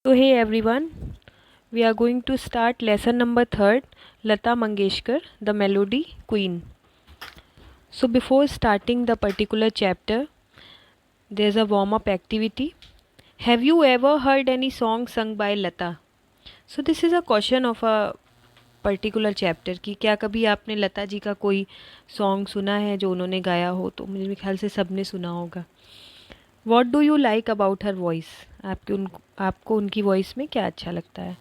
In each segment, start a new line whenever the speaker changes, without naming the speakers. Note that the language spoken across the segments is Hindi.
So hey everyone, we are going to start lesson number 3rd, Lata Mangeshkar, the Melody Queen. So before starting the particular chapter, there's a warm-up activity. Have you ever heard any song sung by Lata? So this is a question of a particular chapter कि क्या कभी आपने लता जी का कोई सॉन्ग सुना है जो उन्होंने गाया हो? तो मेरे ख्याल से सबने सुना होगा. What do you like about her voice? आपको उनकी वॉइस में क्या अच्छा लगता है?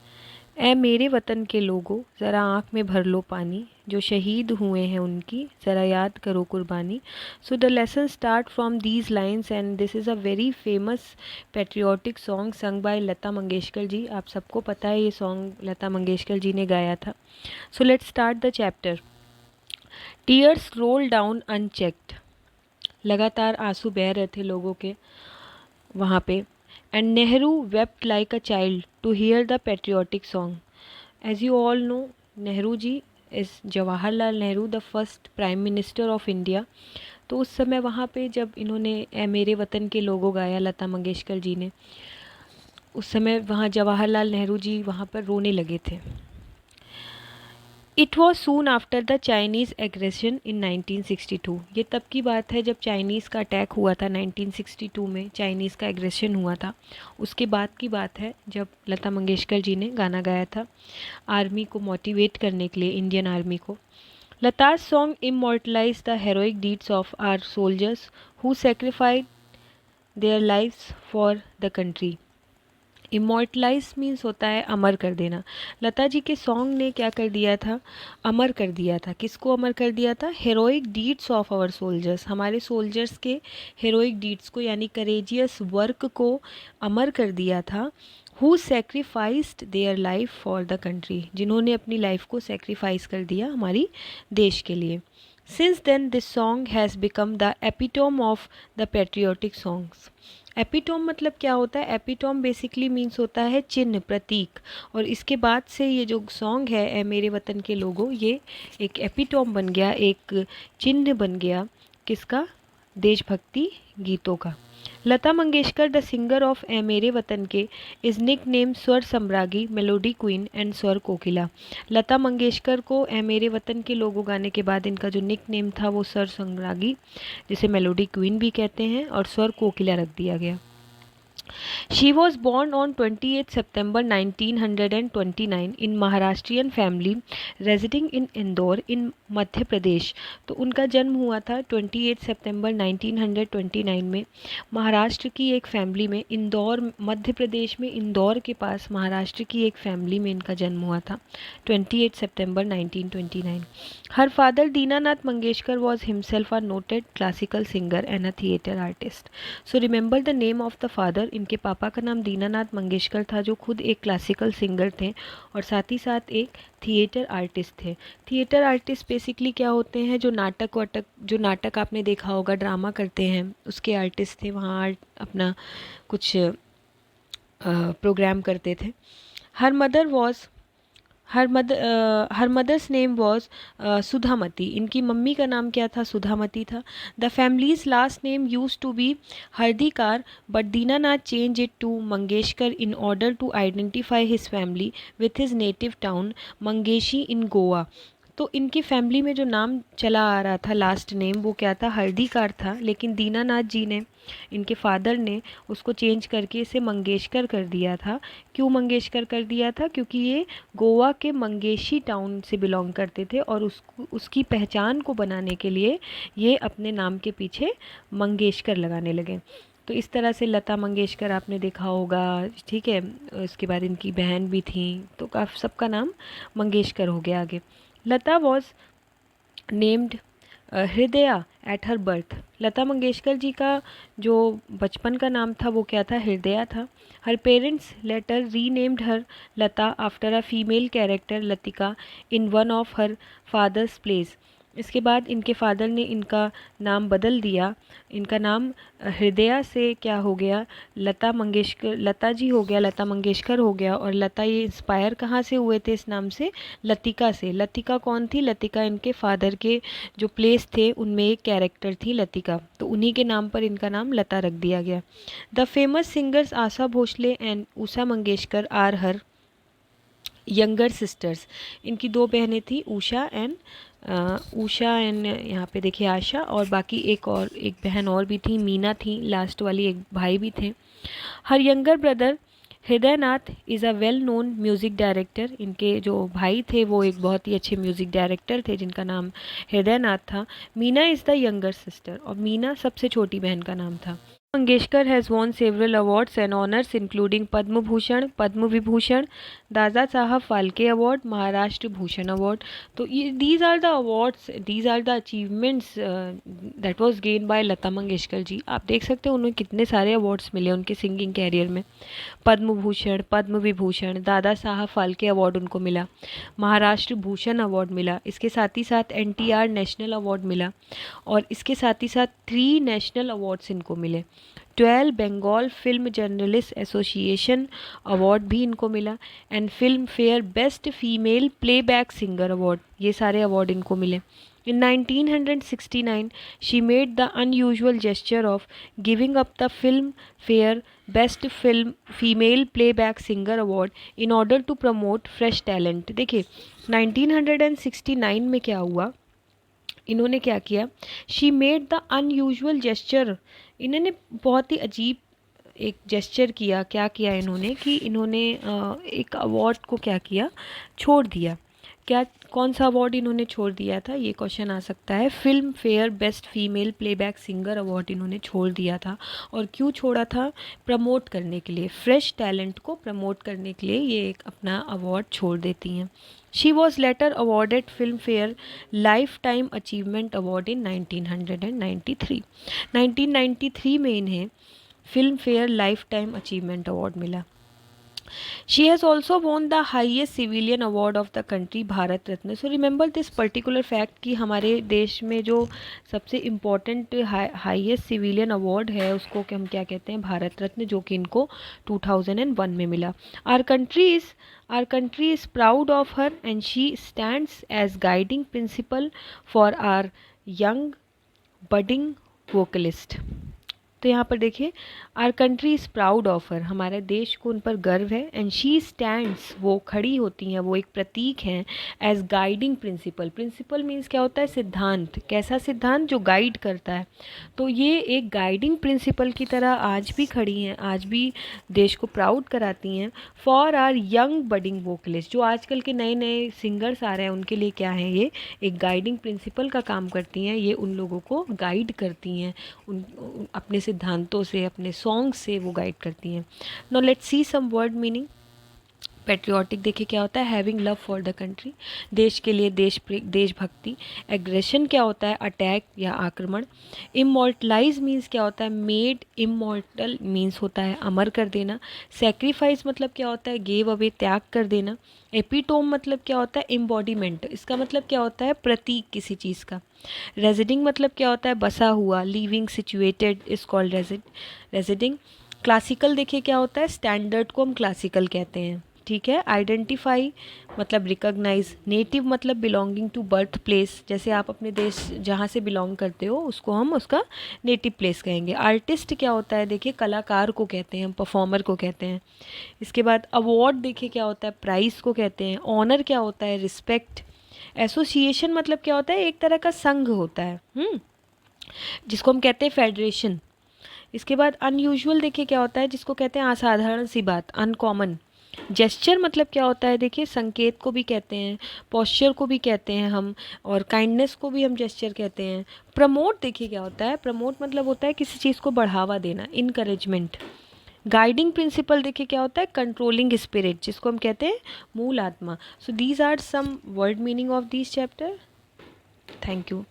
ए मेरे वतन के लोगों, ज़रा आँख में भर लो पानी, जो शहीद हुए हैं उनकी ज़रा याद करो कुर्बानी. So the lesson start from these lines and this is a very famous patriotic song sung by Lata Mangeshkar ji. आप सबको पता है ये सॉन्ग लता मंगेशकर जी ने गाया था. So let's start the chapter. Tears roll down unchecked. लगातार आंसू बह रहे थे लोगों के वहाँ पे. And Nehru wept like a child to hear the patriotic song. As you all know, Nehru ji is Jawaharlal Nehru, the first prime minister of India. तो उस समय वहाँ पे जब इन्होंने ए मेरे वतन के लोगों गाया लता मंगेशकर जी ने, उस समय वहाँ जवाहरलाल नेहरू जी वहाँ पर रोने लगे थे. It was soon after the Chinese aggression in 1962. ये तब की बात है जब चाइनीज़ का अटैक हुआ था 1962 में. चाइनीज़ का एग्रेशन हुआ था, उसके बाद की बात है जब लता मंगेशकर जी ने गाना गाया था आर्मी को मोटिवेट करने के लिए, इंडियन आर्मी को. लता's song immortalized the heroic deeds of our soldiers who sacrificed their lives for the country. Immortalise means होता है अमर कर देना. लता जी के सॉन्ग ने क्या कर दिया था? अमर कर दिया था. किसको अमर कर दिया था? Heroic deeds of our soldiers, हमारे सोल्जर्स के हेरोइक डीड्स को यानी करेजियस वर्क को अमर कर दिया था. Who sacrificed their life for the country, जिन्होंने अपनी लाइफ को सेक्रीफाइस कर दिया हमारी देश के लिए. Since then this song has become the epitome of the patriotic songs. Epitome मतलब क्या होता है? एपिटोम बेसिकली मीन्स होता है चिन्ह, प्रतीक. और इसके बाद से ये जो सॉन्ग है ए मेरे वतन के लोगों, ये एक एपिटोम बन गया, एक चिन्ह बन गया. किसका? देशभक्ति गीतों का. Lata Mangeshkar the singer of ए मेरे वतन के इज़ निक नेम स्वर सम्रागी, मेलोडी क्वीन एंड स्वर कोकिला. लता मंगेशकर को ए मेरे वतन के लोगों गाने के बाद इनका जो निक नेम था वो स्वर सम्रागी, जिसे मेलोडी क्वीन भी कहते हैं, और स्वर कोकिला रख दिया गया. She was born on 28 September 1929 in Maharashtrian family residing in Indore in Madhya Pradesh. तो उनका जन्म हुआ था 28 सितंबर 1929 में महाराष्ट्र की एक फैमिली में, इंदौर मध्य प्रदेश में, इंदौर के पास महाराष्ट्र की एक फैमिली में इनका जन्म हुआ था 28 सितंबर 1929. Her father Dinanath Mangeshkar was himself a noted classical singer and a theatre artist. So remember the name of the father. इनके पापा का नाम दीनानाथ मंगेशकर था, जो खुद एक क्लासिकल सिंगर थे और साथ ही साथ एक थिएटर आर्टिस्ट थे. थिएटर आर्टिस्ट बेसिकली क्या होते हैं? जो नाटक आपने देखा होगा, ड्रामा करते हैं, उसके आर्टिस्ट थे. वहाँ अपना कुछ प्रोग्राम करते थे. Her mother's name was Sudhamati. इनकी मम्मी का नाम क्या था? सुधामती था. The family's last name used to be Hardikar but Dinanath change it to Mangeshkar in order to identify his family with his native town Mangeshi in Goa. तो इनकी फैमिली में जो नाम चला आ रहा था, लास्ट नेम, वो क्या था? हरदीकार था. लेकिन दीनानाथ जी ने, इनके फादर ने, उसको चेंज करके इसे मंगेशकर कर दिया था. क्यों मंगेशकर कर दिया था? क्योंकि ये गोवा के मंगेशी टाउन से बिलोंग करते थे और उसकी पहचान को बनाने के लिए ये अपने नाम के पीछे मंगेशकर लगाने लगे. तो इस तरह से लता मंगेशकर आपने देखा होगा, ठीक है. उसके बाद इनकी बहन भी थी, तो काफ़ी सबका नाम मंगेशकर हो गया आगे. Lata was named Hridaya at her birth. Lata Mangeshkar ji का जो बचपन का नाम था वो क्या था? हृदया था. Her parents later renamed her Lata after a female character Latika in one of her father's plays. इसके बाद इनके फादर ने इनका नाम बदल दिया, इनका नाम हृदया से क्या हो गया, लता मंगेशकर, लता जी हो गया, लता मंगेशकर हो गया। और लता ये इंस्पायर कहाँ से हुए थे इस नाम से, लतिका से। लतिका कौन थी, लतिका इनके फादर के जो प्लेस थे उनमें एक कैरेक्टर थी लतिका, तो उन्हीं के नाम पर इनका नाम लता रख दिया गया। The famous singers Asha Bhosle and Usha Mangeshkar are her younger sisters. इनकी दो बहनें थी, उषा एंड यहाँ पे देखिए आशा, और बाकी एक बहन और भी थी, मीना थी लास्ट वाली, एक भाई भी थे। हर younger brother Hriday Nath is a well known music director. इनके जो भाई थे वो एक बहुत ही अच्छे म्यूज़िक डायरेक्टर थे जिनका नाम हृदय नाथ था। Meena is the younger sister, और मीना सबसे छोटी बहन का नाम था। Mangeshkar has won several awards and honors including Padma Bhushan, Padma Vibhushan, Dada Saheb Phalke award, Maharashtra Bhushan award. तो ये these are the awards, these are the achievements that was gain by Lata Mangeshkar ji. आप देख सकते हो उन्हें कितने सारे अवार्ड्स मिले उनके सिंगिंग कैरियर में। पद्म भूषण, पद्म विभूषण, दादा साहब फाल्के अवार्ड उनको मिला, महाराष्ट्र भूषण अवार्ड मिला, इसके साथ ही साथ NTR नेशनल अवार्ड मिला, और इसके साथ ही साथ 3 नेशनल अवार्ड्स इनको मिले। 12 Bengal film journalist association award भी इनको मिला, and Filmfare best female playback singer award, ये सारे अवार्ड इनको मिले। In 1969, she made the unusual gesture of giving up the Filmfare Best Film Female Playback Singer Award in order to promote fresh talent। देखिए 1969 में क्या हुआ, इन्होंने क्या किया, she made the unusual gesture, इन्होंने बहुत ही अजीब एक जेस्चर किया। क्या किया इन्होंने कि इन्होंने एक अवार्ड को क्या किया, छोड़ दिया। क्या, कौन सा अवार्ड इन्होंने छोड़ दिया था, ये क्वेश्चन आ सकता है। Film fair best female playback singer award इन्होंने छोड़ दिया था, और क्यों छोड़ा था, प्रमोट करने के लिए, फ्रेश टैलेंट को प्रमोट करने के लिए ये एक अपना अवार्ड छोड़ देती हैं। She was later awarded film fair life time achievement award in 1993। 1993 में इन्हें film fair life time achievement award मिला। She has also won the highest civilian award of the country, Bharat Ratna. So remember this particular fact कि हमारे देश में जो सबसे इम्पोर्टेंट हाईएस्ट सिविलियन अवार्ड है उसको हम क्या कहते हैं, भारत रत्न, जो कि इनको 2001 में मिला। Our country is proud of her and she stands as guiding principle for our young budding vocalist। तो यहाँ पर देखिए, our country is proud of her, हमारे देश को उन पर गर्व है, एंड शी स्टैंड्स, वो खड़ी होती हैं, वो एक प्रतीक हैं, as guiding principle. Principle means क्या होता है, सिद्धांत। कैसा सिद्धांत, जो गाइड करता है। तो ये एक गाइडिंग प्रिंसिपल की तरह आज भी खड़ी हैं, आज भी देश को प्राउड कराती हैं। For our young budding vocalist, जो आजकल के नए नए सिंगर्स आ रहे हैं उनके लिए क्या है, ये एक गाइडिंग प्रिंसिपल का काम करती हैं। ये उन लोगों को गाइड करती हैं, अपने सिद्धांतों से, अपने सॉन्ग से वो गाइड करती हैं। No let's see some word meaning. Patriotic देखिए क्या होता है, having love for the country, देश के लिए देशभक्ति। एग्रेशन क्या होता है, अटैक या आक्रमण। इमोर्टलाइज मीन्स क्या होता है, मेड इमोर्टल मीन्स होता है अमर कर देना। सेक्रीफाइस मतलब क्या होता है, गेव अवे, त्याग कर देना। एपिटोम मतलब क्या होता है, एम्बॉडीमेंट, इसका मतलब क्या होता है, प्रतीक किसी चीज़ का। रेजिडिंग मतलब क्या होता है, बसा हुआ। Living situated is called residing. Classical देखिए क्या होता है, स्टैंडर्ड को हम क्लासिकल कहते हैं, ठीक है। आइडेंटिफाई मतलब रिकॉग्नाइज। नेटिव मतलब बिलोंगिंग टू बर्थ प्लेस, जैसे आप अपने देश जहाँ से बिलोंग करते हो उसको हम उसका नेटिव प्लेस कहेंगे। आर्टिस्ट क्या होता है, देखिए कलाकार को कहते हैं, हम परफॉर्मर को कहते हैं। इसके बाद अवार्ड देखिए क्या होता है, प्राइज़ को कहते हैं। ऑनर क्या होता है, रिस्पेक्ट। एसोसिएशन मतलब क्या होता है, एक तरह का संघ होता है, जिसको हम कहते हैं फेडरेशन। इसके बाद अनयूजुअल देखिए क्या होता है, जिसको कहते हैं असाधारण सी बात, अनकॉमन। जेस्चर मतलब क्या होता है, देखिए संकेत को भी कहते हैं, पोस्चर को भी कहते हैं हम, और काइंडनेस को भी हम जेस्चर कहते हैं। प्रमोट देखिए क्या होता है, प्रमोट मतलब होता है किसी चीज़ को बढ़ावा देना, इनकरेजमेंट। गाइडिंग प्रिंसिपल देखिए क्या होता है, कंट्रोलिंग स्पिरिट, जिसको हम कहते हैं मूल आत्मा। So these are some word meaning of this chapter. Thank you.